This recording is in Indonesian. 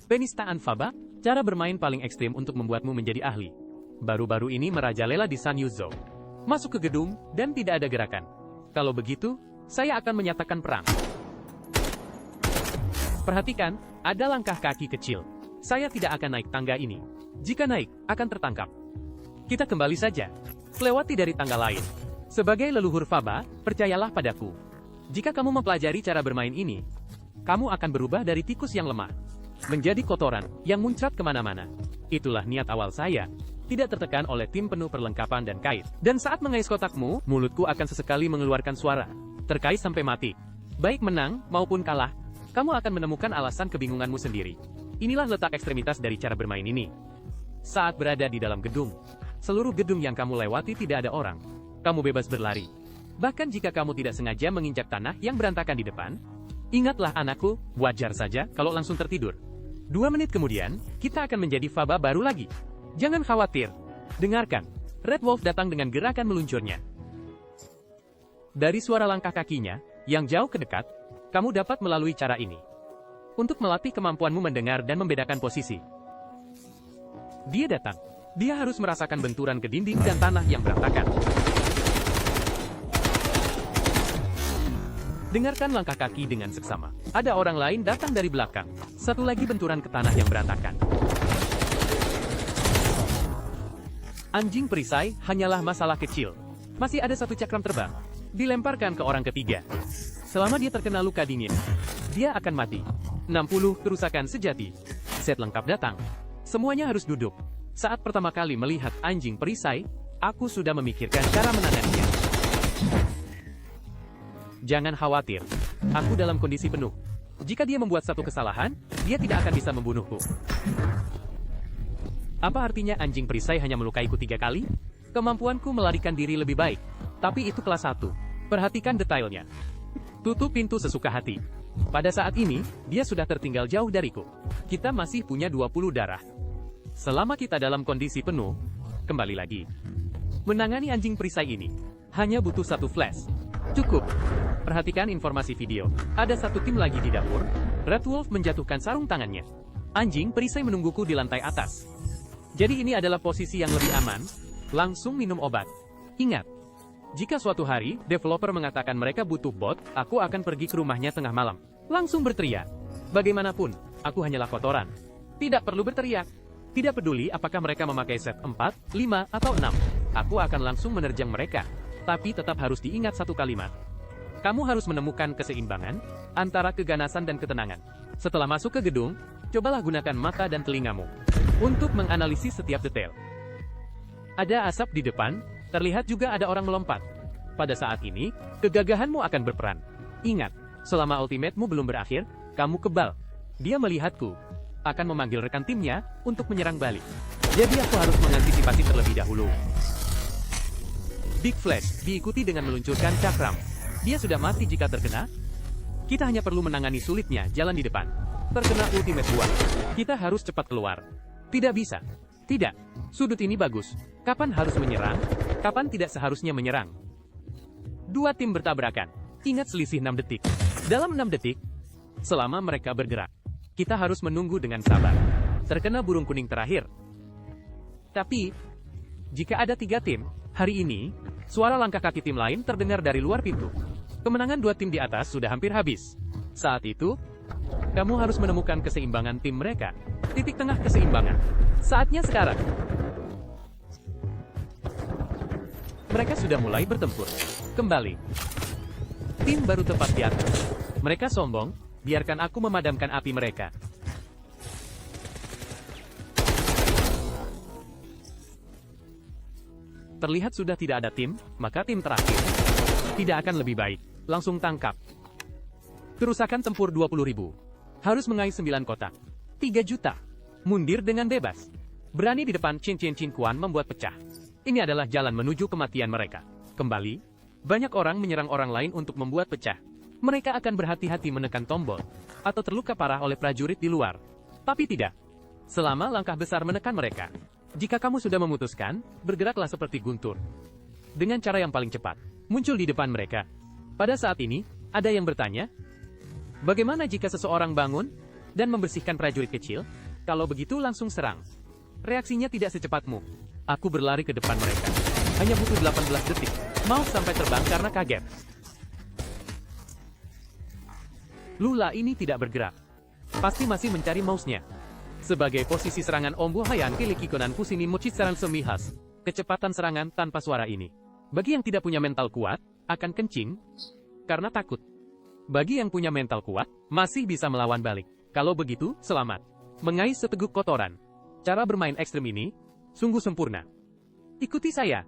Penistaan Faba, cara bermain paling ekstrim untuk membuatmu menjadi ahli. Baru-baru ini merajalela di San Yuzhou. Masuk ke gedung, dan tidak ada gerakan. Kalau begitu, saya akan menyatakan perang. Perhatikan, ada langkah kaki kecil. Saya tidak akan naik tangga ini. Jika naik, akan tertangkap. Kita kembali saja. Lewati dari tangga lain. Sebagai leluhur Faba, percayalah padaku. Jika kamu mempelajari cara bermain ini, kamu akan berubah dari tikus yang lemah menjadi kotoran yang muncrat kemana-mana. Itulah niat awal saya. Tidak tertekan oleh tim penuh perlengkapan dan kait. Dan saat mengais kotakmu, mulutku akan sesekali mengeluarkan suara. Terkait sampai mati. Baik menang maupun kalah, kamu akan menemukan alasan kebingunganmu sendiri. Inilah letak ekstremitas dari cara bermain ini. Saat berada di dalam gedung, seluruh gedung yang kamu lewati tidak ada orang. Kamu bebas berlari. Bahkan jika kamu tidak sengaja menginjak tanah yang berantakan di depan, ingatlah anakku, wajar saja kalau langsung tertidur. 2 menit kemudian, kita akan menjadi Faba baru lagi. Jangan khawatir. Dengarkan, Red Wolf datang dengan gerakan meluncurnya. Dari suara langkah kakinya, yang jauh ke dekat, kamu dapat melalui cara ini. Untuk melatih kemampuanmu mendengar dan membedakan posisi. Dia datang. Dia harus merasakan benturan ke dinding dan tanah yang berantakan. Dengarkan langkah kaki dengan seksama. Ada orang lain datang dari belakang. Satu lagi benturan ke tanah yang berantakan. Anjing perisai hanyalah masalah kecil. Masih ada satu cakram terbang. Dilemparkan ke orang ketiga. Selama dia terkena luka dingin, dia akan mati. 60 kerusakan sejati. Set lengkap datang. Semuanya harus duduk. Saat pertama kali melihat anjing perisai, aku sudah memikirkan cara menanganinya. Jangan khawatir, aku dalam kondisi penuh. Jika dia membuat satu kesalahan, dia tidak akan bisa membunuhku. Apa artinya anjing perisai hanya melukaiku 3 kali? Kemampuanku melarikan diri lebih baik. Tapi itu kelas 1. Perhatikan detailnya. Tutup pintu sesuka hati. Pada saat ini, dia sudah tertinggal jauh dariku. Kita masih punya 20 darah. Selama kita dalam kondisi penuh, kembali lagi. Menangani anjing perisai ini, hanya butuh 1 flash. Cukup. Perhatikan informasi video. Ada satu tim lagi di dapur. Red Wolf menjatuhkan sarung tangannya. Anjing perisai menungguku di lantai atas. Jadi ini adalah posisi yang lebih aman. Langsung minum obat. Ingat, jika suatu hari developer mengatakan mereka butuh bot, aku akan pergi ke rumahnya tengah malam. Langsung berteriak. Bagaimanapun, aku hanyalah kotoran. Tidak perlu berteriak. Tidak peduli apakah mereka memakai set 4, 5, atau 6. Aku akan langsung menerjang mereka. Tapi tetap harus diingat satu kalimat. Kamu harus menemukan keseimbangan antara keganasan dan ketenangan. Setelah masuk ke gedung, cobalah gunakan mata dan telingamu untuk menganalisis setiap detail. Ada asap di depan, terlihat juga ada orang melompat. Pada saat ini, kegagahanmu akan berperan. Ingat, selama ultimate-mu belum berakhir, kamu kebal. Dia melihatku, akan memanggil rekan timnya untuk menyerang balik. Jadi aku harus mengantisipasi terlebih dahulu. Big Flash diikuti dengan meluncurkan cakram. Dia sudah mati jika terkena. Kita hanya perlu menangani sulitnya jalan di depan. Terkena ultimate buah. Kita harus cepat keluar. Tidak bisa. Tidak. Sudut ini bagus. Kapan harus menyerang? Kapan tidak seharusnya menyerang? 2 tim bertabrakan. Ingat selisih 6 detik. Dalam 6 detik, selama mereka bergerak, kita harus menunggu dengan sabar. Terkena burung kuning terakhir. Tapi, jika ada 3 tim, hari ini, suara langkah kaki tim lain terdengar dari luar pintu. Kemenangan 2 tim di atas sudah hampir habis. Saat itu, kamu harus menemukan keseimbangan tim mereka. Titik tengah keseimbangan. Saatnya sekarang. Mereka sudah mulai bertempur. Kembali. Tim baru tepat di atas. Mereka sombong, biarkan aku memadamkan api mereka. Terlihat sudah tidak ada tim, maka tim terakhir tidak akan lebih baik. Langsung tangkap. Kerusakan tempur 20.000. Harus mengais 9 kotak. 3 juta. Mundir dengan bebas. Berani di depan Chin Kuan membuat pecah. Ini adalah jalan menuju kematian mereka. Kembali, banyak orang menyerang orang lain untuk membuat pecah. Mereka akan berhati-hati menekan tombol, atau terluka parah oleh prajurit di luar. Tapi tidak. Selama langkah besar menekan mereka. Jika kamu sudah memutuskan, bergeraklah seperti guntur. Dengan cara yang paling cepat, muncul di depan mereka. Pada saat ini, ada yang bertanya, bagaimana jika seseorang bangun? dan membersihkan prajurit kecil? Kalau begitu langsung serang. Reaksinya tidak secepatmu. Aku berlari ke depan mereka. Hanya butuh 18 detik. Mouse sampai terbang karena kaget. Lula ini tidak bergerak. Pasti masih mencari mouse-nya. Sebagai posisi serangan Ombu Hayan Kilikikonan Pusini Mochisaran Semihas. Kecepatan serangan tanpa suara ini. Bagi yang tidak punya mental kuat, akan kencing karena takut. Bagi yang punya mental kuat, masih bisa melawan balik. Kalau begitu, selamat. Mengais seteguk kotoran. Cara bermain ekstrem ini, sungguh sempurna. Ikuti saya.